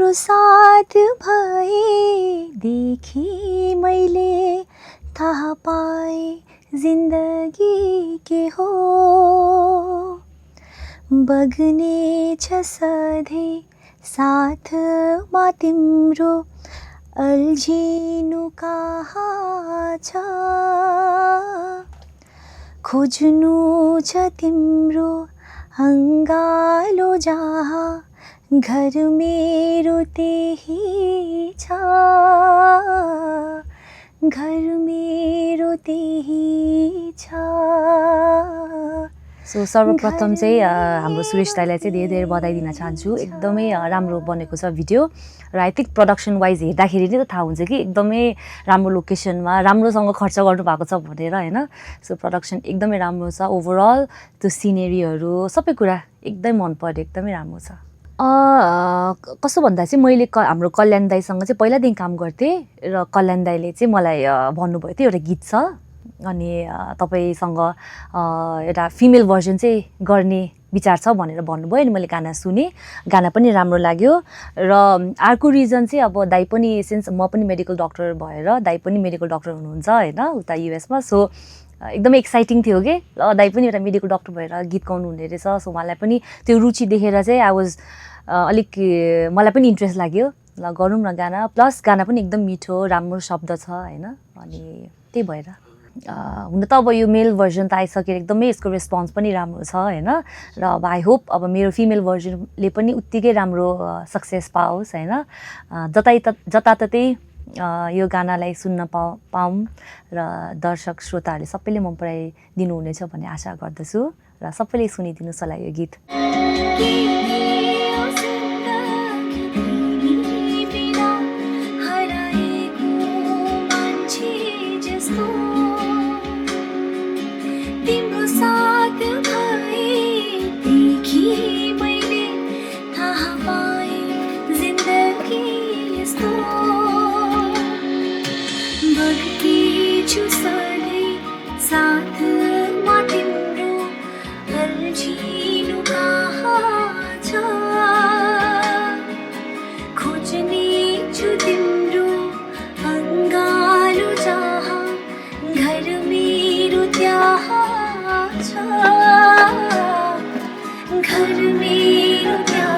तिम्रो साथ भएदेखि मैले थाहा पाएँ जिन्दगी के हो। बग्नेछ सधैँ साथमा तिम्रो अल्झिनु कहाँ छ। खोज्नु छ तिम्रो अङ्गालो जहाँ घर मेरो त्यही छ। घर मेरो त्यही छ। सो सर्वप्रथम चाहिँ हाम्रो सुरेश दाइलाई चाहिँ धेरै धेरै बधाई दिन चाहन्छु। एकदमै राम्रो बनेको छ भिडियो र आई थिङ्क प्रोडक्सन वाइज हेर्दाखेरि नै त थाहा हुन्छ कि एकदमै राम्रो लोकेसनमा राम्रोसँग खर्च गर्नुभएको छ भनेर होइन। सो प्रोडक्सन एकदमै राम्रो छ। ओभरअल त्यो सिनेरीहरू सबै कुरा एकदमै मन पर्यो, एकदमै राम्रो छ। कस्तो भन्दा चाहिँ मैले हाम्रो कल्याण दाइसँग चाहिँ पहिलादेखि काम गर्थेँ र कल्याण दाइले चाहिँ मलाई भन्नुभयो थियो एउटा गीत छ अनि तपाईसँग एउटा फिमेल भर्जन चाहिँ गर्ने विचार छ भनेर भन्नुभयो। अनि मैले गाना सुनेँ, गाना पनि राम्रो लाग्यो। र अर्को रिजन चाहिँ अब दाइ पनि सिन्स म पनि मेडिकल डक्टर भएर दाइ पनि मेडिकल डक्टर हुनुहुन्छ होइन उता युएसमा। सो एकदमै एक्साइटिङ थियो कि ल दाइ पनि एउटा मेडिकल डक्टर भएर गीत गाउनु हुने रहेछ। सो उहाँलाई पनि त्यो रुचि देखेर चाहिँ आई वाज अलिक मलाई पनि इन्ट्रेस्ट लाग्यो ल गरौँ न गाना। प्लस गाना पनि एकदम मिठो राम्रो शब्द छ होइन। अनि त्यही भएर हुन त अब यो मेल भर्जन त आइसकेर एकदमै यसको रेस्पोन्स पनि राम्रो छ होइन। र अब आई होप अब मेरो फिमेल भर्जनले पनि उत्तिकै राम्रो सक्सेस पाओस् होइन। जताततै यो गानालाई सुन्न पाऊँ र दर्शक श्रोताहरूले सबैले मन पराइदिनु हुनेछ भन्ने आशा गर्दछु र सबैले सुनिदिनुहोस् होला यो गीत। तिम्रो साथ भएदेखि मैले थाहा पाएँ जिन्दगी यस्तो। बग्नेछु सधैँ साथमा तिम्रो अल्झिनु कहाँ छ। खोज्नेछु तिम्रो अङ्गालो जहाँ घर मेरो त्यहाँ छ। घर मेरो त्यहाँ